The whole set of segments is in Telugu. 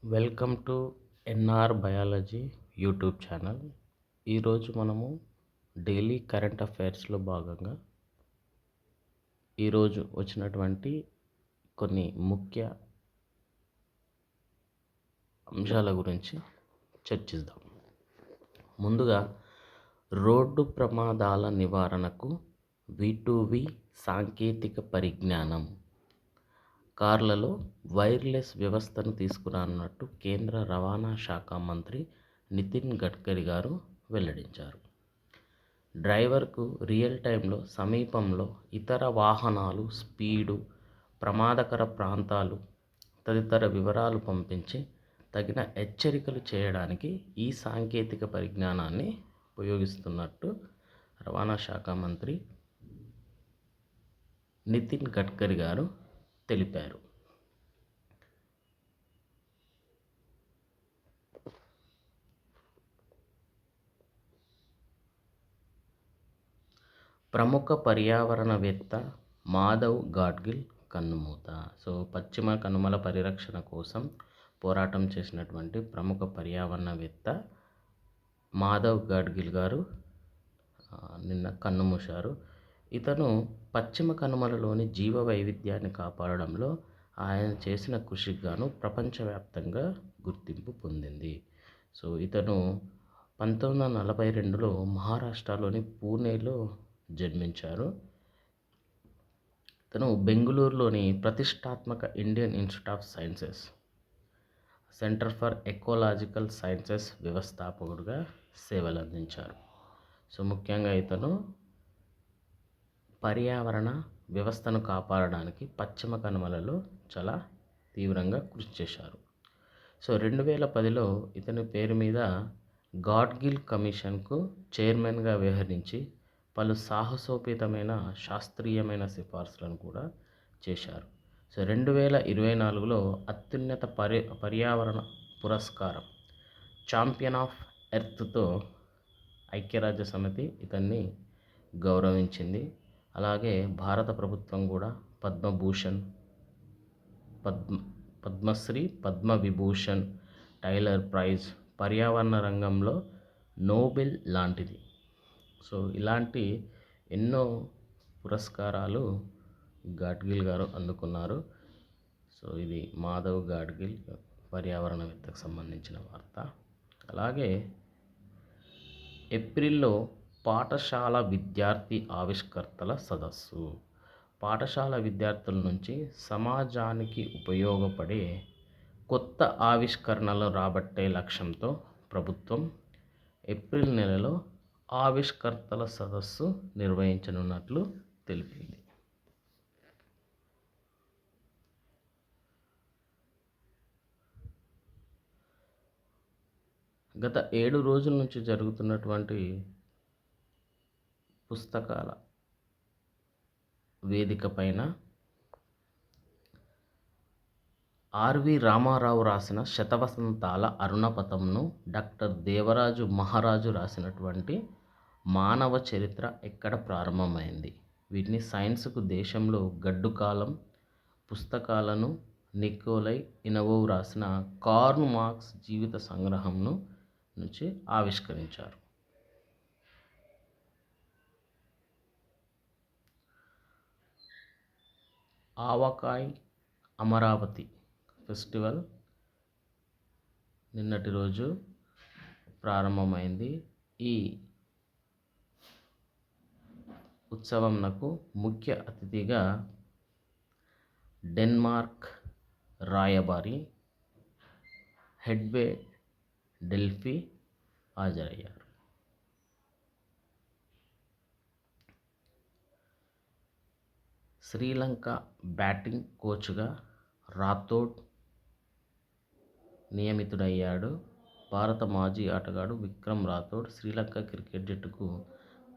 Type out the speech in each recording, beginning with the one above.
Welcome to NR biology YouTube channel. ఈరోజు మనము డైలీ కరెంట్ అఫైర్స్లో భాగంగా ఈరోజు వచ్చినటువంటి కొన్ని ముఖ్య అంశాల గురించి చర్చిద్దాం. ముందుగా రోడ్డు ప్రమాదాల నివారణకు V2V సాంకేతిక పరిజ్ఞానం, కార్లలో వైర్లెస్ వ్యవస్థను తీసుకురానున్నట్టు కేంద్ర రవాణా శాఖ మంత్రి నితిన్ గడ్కరీ గారు వెల్లడించారు. డ్రైవర్కు రియల్ టైంలో సమీపంలో ఇతర వాహనాలు, స్పీడు, ప్రమాదకర ప్రాంతాలు తదితర వివరాలు పంపించి తగిన హెచ్చరికలు చేయడానికి ఈ సాంకేతిక పరిజ్ఞానాన్ని ఉపయోగిస్తున్నట్టు రవాణా శాఖ మంత్రి నితిన్ గడ్కరీ గారు తెలిపారు. ప్రముఖ పర్యావరణవేత్త మాధవ్ గాడ్గిల్ కన్నుమూత. పశ్చిమ కనుమల పరిరక్షణ కోసం పోరాటం చేసినటువంటి ప్రముఖ పర్యావరణవేత్త మాధవ్ గాడ్గిల్ గారు నిన్న కన్నుమూశారు. ఇతను పశ్చిమ కనుమలలోని జీవ వైవిధ్యాన్ని కాపాడడంలో ఆయన చేసిన కృషికి గాను ప్రపంచవ్యాప్తంగా గుర్తింపు పొందింది. ఇతను 1942లో మహారాష్ట్రలోని పూణేలో జన్మించారు. ఇతను బెంగళూరులోని ప్రతిష్టాత్మక Indian institute of sciences centre for ecological sciences వ్యవస్థాపకుడిగా సేవలందించారు. ముఖ్యంగా ఇతను పర్యావరణ వ్యవస్థను కాపాడడానికి పశ్చిమ కనుమలలో చాలా తీవ్రంగా కృషి చేశారు. 2010లో ఇతని పేరు మీద గాడ్గిల్ కమిషన్కు చైర్మన్గా వ్యవహరించి పలు సాహసోపేతమైన శాస్త్రీయమైన సిఫార్సులను కూడా చేశారు. 2024లో అత్యున్నత పర్యావరణ పురస్కారం ఛాంపియన్ ఆఫ్ ఎర్త్తో ఐక్యరాజ్య సమితి ఇతన్ని గౌరవించింది. అలాగే భారత ప్రభుత్వం కూడా పద్మభూషణ్, పద్మశ్రీ, పద్మవిభూషణ్, టైలర్ ప్రైజ్, పర్యావరణ రంగంలో నోబెల్ లాంటిది. ఇలాంటి ఎన్నో పురస్కారాలు గాడ్గిల్ గారు అందుకున్నారు. ఇది మాధవ్ గాడ్గిల్ పర్యావరణవేత్తకు సంబంధించిన వార్త. అలాగే ఏప్రిల్లో పాఠశాల విద్యార్థి ఆవిష్కర్తల సదస్సు. పాఠశాల విద్యార్థుల నుంచి సమాజానికి ఉపయోగపడే కొత్త ఆవిష్కరణలు రాబట్టే లక్ష్యంతో ప్రభుత్వం ఏప్రిల్ నెలలో ఆవిష్కర్తల సదస్సు నిర్వహించనున్నట్లు తెలిపింది. గత 7 రోజుల నుంచి జరుగుతున్నటువంటి పుస్తకాల వేదిక పైన ఆర్వి రామారావు రాసిన శతవసంతాల అరుణపథంను, డాక్టర్ దేవరాజు మహారాజు రాసినటువంటి మానవ చరిత్ర ఎక్కడ ప్రారంభమైంది, వీటిని సైన్స్కు దేశంలో గడ్డుకాలం పుస్తకాలను నికోలై ఇనవోవ్ రాసిన కార్ల్ మార్క్స్ జీవిత సంగ్రహంను నుంచి ఆవిష్కరించారు. ఆవకాయ్ అమరావతి ఫెస్టివల్ నిన్నటి రోజు ప్రారంభమైంది. ఈ ఉత్సవంకు ముఖ్య అతిథిగా డెన్మార్క్ రాయబారి హెడ్వే డెల్ఫీ హాజరయ్యారు. శ్రీలంక బ్యాటింగ్ కోచ్గా రాథోడ్ నియమితుడయ్యాడు. భారత మాజీ ఆటగాడు విక్రమ్ రాథోడ్ శ్రీలంక క్రికెట్ జట్టుకు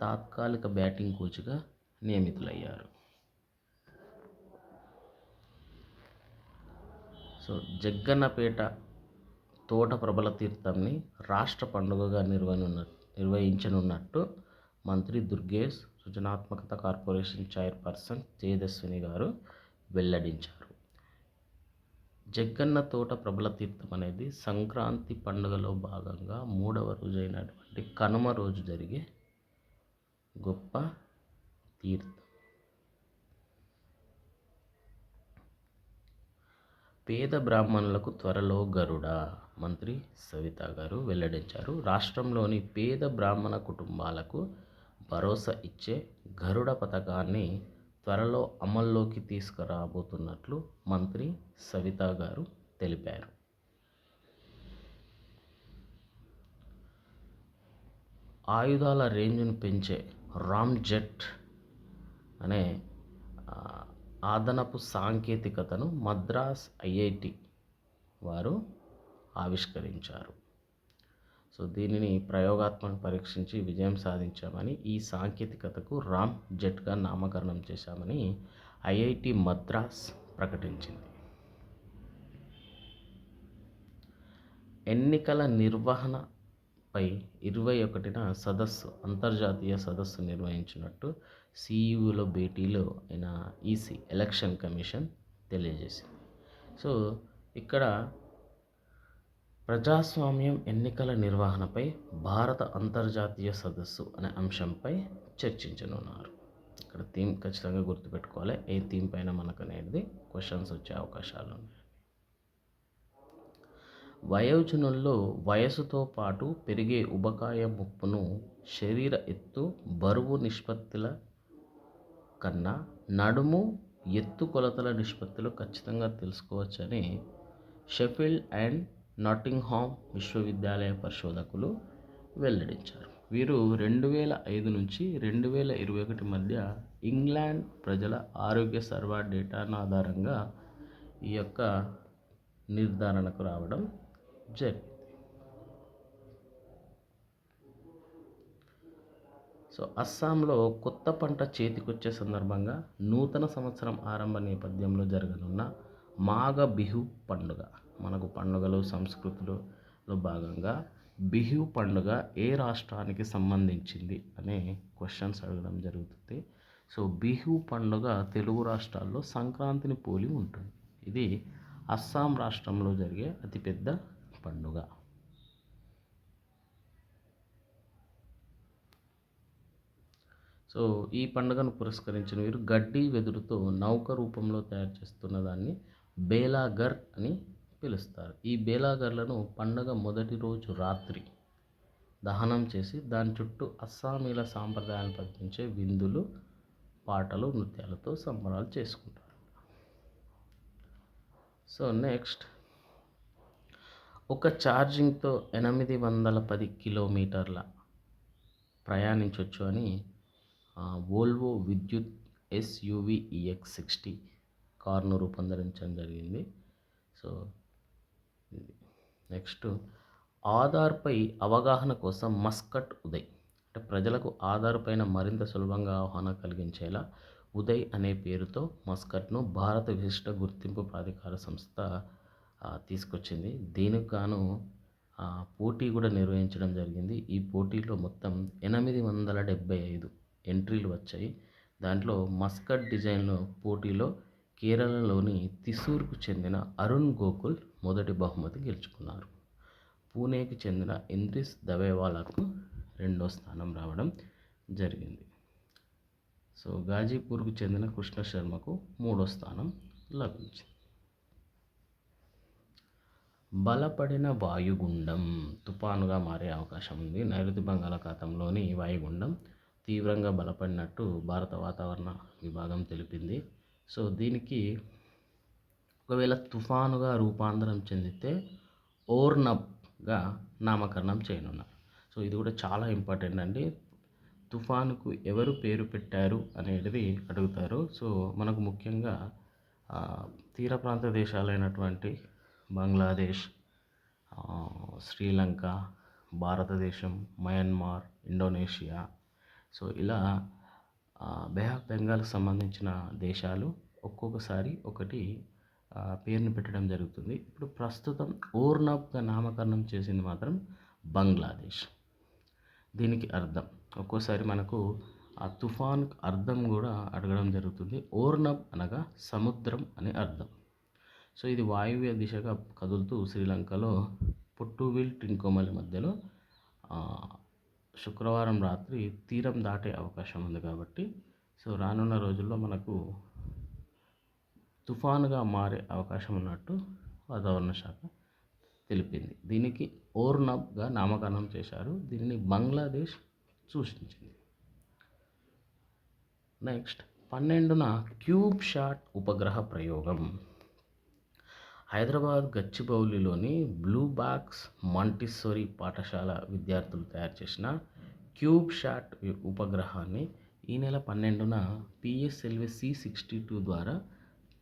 తాత్కాలిక బ్యాటింగ్ కోచ్గా నియమితులయ్యారు. జగ్గన్నపేట తోట ప్రబల తీర్థంని రాష్ట్ర పండుగగా నిర్వహించనున్నట్టు మంత్రి దుర్గేష్ సృజనాత్మకత కార్పొరేషన్ చైర్పర్సన్ తేజస్విని గారు వెల్లడించారు. జగ్గన్న తోట ప్రబల తీర్థం అనేది సంక్రాంతి పండుగలో భాగంగా 3వ రోజైనటువంటి కనుమ రోజు జరిగే గొప్ప తీర్థం. పేద బ్రాహ్మణులకు త్వరలో గరుడ మంత్రి సవితా గారు వెల్లడించారు. రాష్ట్రంలోని పేద బ్రాహ్మణ కుటుంబాలకు భరోసా ఇచ్చే గరుడ పథకాన్ని త్వరలో అమల్లోకి తీసుకురాబోతున్నట్లు మంత్రి సవితా గారు తెలిపారు. ఆయుధాల రేంజ్ను పెంచే రామ్జెట్ అనే అదనపు సాంకేతికతను మద్రాస్ ఐఐటి వారు ఆవిష్కరించారు. సో దీనిని ప్రయోగాత్మక పరీక్షించి విజయం సాధించామని, ఈ సాంకేతికతకు రామ్ జెట్గా నామకరణం చేశామని ఐఐటి మద్రాస్ ప్రకటించింది. ఎన్నికల నిర్వహణపై 21న అంతర్జాతీయ సదస్సు నిర్వహించినట్టు సిఇఓల భేటీలో అయిన ఈసీ ఎలక్షన్ కమిషన్ తెలియజేసింది. సో ఇక్కడ ప్రజాస్వామ్యం ఎన్నికల నిర్వహణపై భారత అంతర్జాతీయ సదస్సు అనే అంశంపై చర్చించనున్నారు. ఇక్కడ థీమ్ ఖచ్చితంగా గుర్తుపెట్టుకోవాలి. ఏ థీమ్ పైన మనకు అనేది క్వశ్చన్స్ వచ్చే అవకాశాలు ఉన్నాయి. వయోజనుల్లో వయసుతో పాటు పెరిగే ఉబకాయ ముప్పును శరీర ఎత్తు, బరువు నిష్పత్తుల కన్నా నడుము ఎత్తు కొలతల నిష్పత్తిలో ఖచ్చితంగా తెలుసుకోవచ్చని షెఫీల్డ్ అండ్ నాటింగ్హామ్ విశ్వవిద్యాలయ పరిశోధకులు వెల్లడించారు. వీరు 2005 నుంచి 2021 మధ్య ఇంగ్లాండ్ ప్రజల ఆరోగ్య సర్వే డేటాను ఆధారంగా ఈ యొక్క నిర్ధారణకు రావడం జరిగింది. సో అస్సాంలో కొత్త పంట చేతికొచ్చే సందర్భంగా నూతన సంవత్సరం ఆరంభ నేపథ్యంలో జరగనున్న మాఘ బిహు పండుగ, మనకు పండుగలు సంస్కృతులలో భాగంగా బిహు పండుగ ఏ రాష్ట్రానికి సంబంధించింది అనే క్వశ్చన్స్ అడగడం జరుగుతుంది. సో బిహు పండుగ తెలుగు రాష్ట్రాల్లో సంక్రాంతిని పోలి ఉంటుంది. ఇది అస్సాం రాష్ట్రంలో జరిగే అతిపెద్ద పండుగ. సో ఈ పండుగను పురస్కరించిన వీరు గడ్డి వెదురుతో నౌక రూపంలో తయారు చేస్తున్న దాన్ని బేలాగర్ అని పిలుస్తారు. ఈ బేలాగర్లను పండుగ మొదటి రోజు రాత్రి దహనం చేసి దాని చుట్టూ అస్సామీల సాంప్రదాయాన్ని ప్రదర్శించే విందులు, పాటలు, నృత్యాలతో సంబరాలు చేసుకుంటారు. సో నెక్స్ట్, ఒక ఛార్జింగ్తో 810 కిలోమీటర్ల ప్రయాణించవచ్చు అని వోల్వో విద్యుత్ ఎస్యూవి EX60 కారును రూపొందించడం జరిగింది. సో నెక్స్ట్, ఆధార్పై అవగాహన కోసం మస్కట్ ఉదయ్, అంటే ప్రజలకు ఆధార్ పైన మరింత సులభంగా అవగాహన కలిగించేలా ఉదయ్ అనే పేరుతో మస్కట్ను భారత విశిష్ట గుర్తింపు ప్రాధికార సంస్థ తీసుకొచ్చింది. దీనికి గాను పోటీ కూడా నిర్వహించడం జరిగింది. ఈ పోటీలో మొత్తం 875 ఎంట్రీలు వచ్చాయి. దాంట్లో మస్కట్ డిజైన్లో పోటీలో కేరళలోని త్రిశూర్కు చెందిన అరుణ్ గోకుల్ మొదటి బహుమతి గెలుచుకున్నారు. పూణేకి చెందిన ఇంద్రిస్ దవేవాలాకు 2వ స్థానం రావడం జరిగింది. సో గాజీపూర్కు చెందిన కృష్ణ శర్మకు 3వ స్థానం లభించింది. బలపడిన వాయుగుండం తుఫానుగా మారే అవకాశం ఉంది. నైరుతి బంగాళాఖాతంలోని వాయుగుండం తీవ్రంగా బలపడినట్టు భారత వాతావరణ విభాగం తెలిపింది. సో దీనికి ఒకవేళ తుఫానుగా రూపాంతరం చెందితే ఓర్నబ్గా నామకరణం చేయనున్నారు. సో ఇది కూడా చాలా ఇంపార్టెంట్ అండి. తుఫానుకు ఎవరు పేరు పెట్టారు అనేది అడుగుతారు. సో మనకు ముఖ్యంగా తీర ప్రాంత దేశాలైనటువంటి బంగ్లాదేశ్, శ్రీలంక, భారతదేశం, మయన్మార్, ఇండోనేషియా, సో ఇలా బే ఆఫ్ బెంగాల్కి సంబంధించిన దేశాలు ఒక్కొక్కసారి ఒకటి పేరుని పెట్టడం జరుగుతుంది. ఇప్పుడు ప్రస్తుతం ఓర్నబ్గా నామకరణం చేసింది మాత్రం బంగ్లాదేశ్. దీనికి అర్థం ఒక్కోసారి మనకు ఆ తుఫాన్ అర్థం కూడా అడగడం జరుగుతుంది. ఓర్నబ్ అనగా సముద్రం అని అర్థం. సో ఇది వాయువ్య దిశగా కదులుతూ శ్రీలంకలో పొట్టువిల్ ట్రింకోమలి మధ్యలో ఆ, శుక్రవారం రాత్రి తీరం దాటే అవకాశం ఉంది కాబట్టి సో రానున్న రోజుల్లో మనకు తుఫానుగా మారే అవకాశం ఉన్నట్టు వాతావరణ శాఖ తెలిపింది. దీనికి ఓర్నబ్గా నామకరణం చేశారు. దీనిని బంగ్లాదేశ్ సూచించింది. నెక్స్ట్ 12న క్యూబ్ షాట్ ఉపగ్రహ ప్రయోగం. హైదరాబాద్ గచ్చిబౌలిలోని బ్లూ బాక్స్ మాంటిస్సోరీ పాఠశాల విద్యార్థులు తయారు చేసిన క్యూబ్ షాట్ ఉపగ్రహాన్ని ఈ నెల 12న పిఎస్ఎల్వి C62 ద్వారా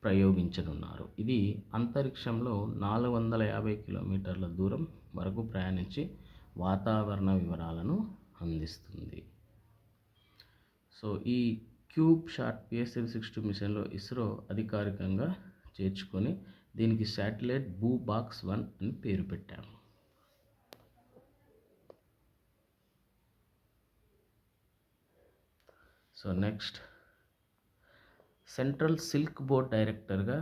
ప్రయోగించనున్నారు. ఇది అంతరిక్షంలో 450 కిలోమీటర్ల దూరం వరకు ప్రయాణించి వాతావరణ వివరాలను అందిస్తుంది. సో ఈ క్యూబ్ షాట్ PSLV-62 మిషన్లో ఇస్రో అధికారికంగా చేర్చుకొని దీనికి శాటిలైట్ బ్లూ బాక్స్ 1 అని పేరు పెట్టాము. So next central silk board డైరెక్టర్గా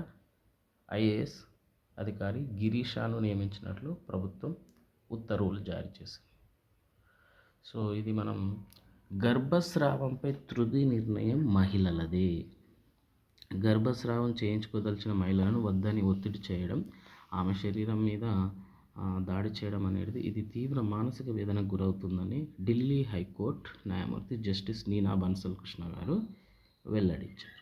ఐఏఎస్ అధికారి గిరీషాను నియమించినట్లు ప్రభుత్వం ఉత్తర్వులు జారీ చేసింది. సో ఇది మనం గర్భస్రావంపై తుది నిర్ణయం మహిళలదే. గర్భస్రావం చేయించుకోదలిచిన మహిళలను వద్దని ఒత్తిడి చేయడం, ఆమె శరీరం మీద దాడి చేయడం అనేది ఇది తీవ్ర మానసిక వేదనకు గురవుతుందని ఢిల్లీ హైకోర్టు న్యాయమూర్తి జస్టిస్ నీనా బన్సల్ కృష్ణ గారు వెల్లడించారు.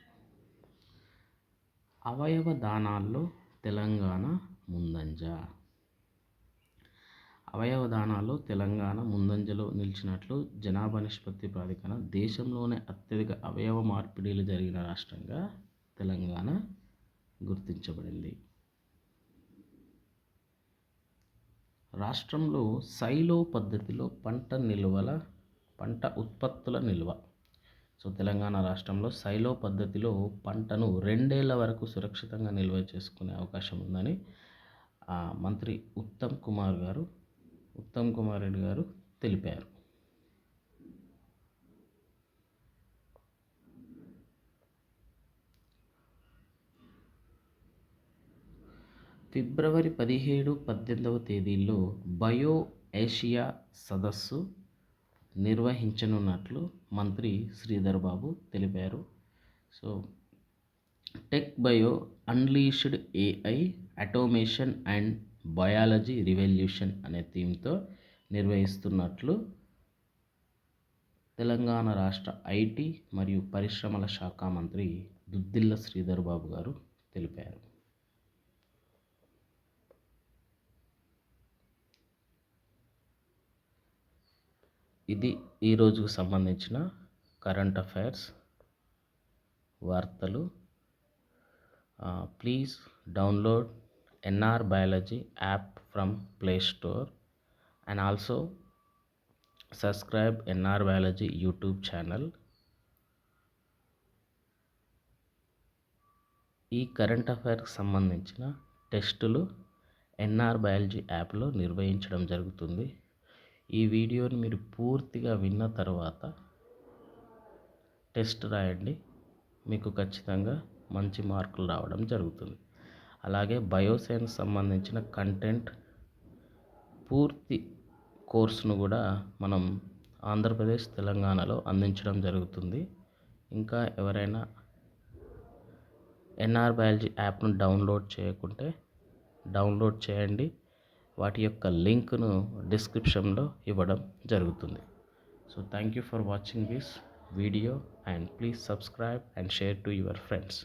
అవయవ దానాల్లో తెలంగాణ ముందంజ. అవయవ దానాల్లో తెలంగాణ ముందంజలో నిలిచినట్లు జనాభా నిష్పత్తి ప్రాధికరణ దేశంలోనే అత్యధిక అవయవ మార్పిడిలు జరిగిన రాష్ట్రంగా తెలంగాణ గుర్తించబడింది. రాష్ట్రంలో సైలో పద్ధతిలో పంట ఉత్పత్తుల నిల్వ. సో తెలంగాణ రాష్ట్రంలో సైలో పద్ధతిలో పంటను 2 ఏళ్ల వరకు సురక్షితంగా నిల్వ చేసుకునే అవకాశం ఉందని మంత్రి ఉత్తమ్ కుమార్ రెడ్డి గారు తెలిపారు. ఫిబ్రవరి 17, 18వ తేదీల్లో బయో ఏషియా సదస్సు నిర్వహించనున్నట్లు మంత్రి శ్రీధర్ బాబు తెలిపారు. So tech bio unleashed AI automation and biology revolution అనే థీమ్తో నిర్వహిస్తున్నట్లు తెలంగాణ రాష్ట్ర IT మరియు పరిశ్రమల శాఖ మంత్రి దుద్దిల్ల శ్రీధర్ బాబు గారు తెలిపారు. ఇది ఈ రోజుకు సంబంధించిన కరెంట్ అఫైర్స్ వార్తలు. Please download NR Biology app from Play Store and also subscribe NR Biology YouTube channel. ఈ కరెంట్ అఫైర్స్కి సంబంధించిన టెస్టులు NR Biology యాప్లో నిర్వహించడం జరుగుతుంది. ఈ వీడియోని మీరు పూర్తిగా విన్న తర్వాత టెస్ట్ రాయండి, మీకు ఖచ్చితంగా మంచి మార్కులు రావడం జరుగుతుంది. అలాగే బయోసైన్స్ సంబంధించిన కంటెంట్ పూర్తి కోర్సును కూడా మనం ఆంధ్రప్రదేశ్ తెలంగాణలో అందించడం జరుగుతుంది. ఇంకా ఎవరైనా NR Biology యాప్ను డౌన్లోడ్ చేయకుంటే డౌన్లోడ్ చేయండి. వాటి యొక్క లింక్ను డిస్క్రిప్షన్లో ఇవ్వడం జరుగుతుంది. So thank you for watching this video and please subscribe and share to your friends.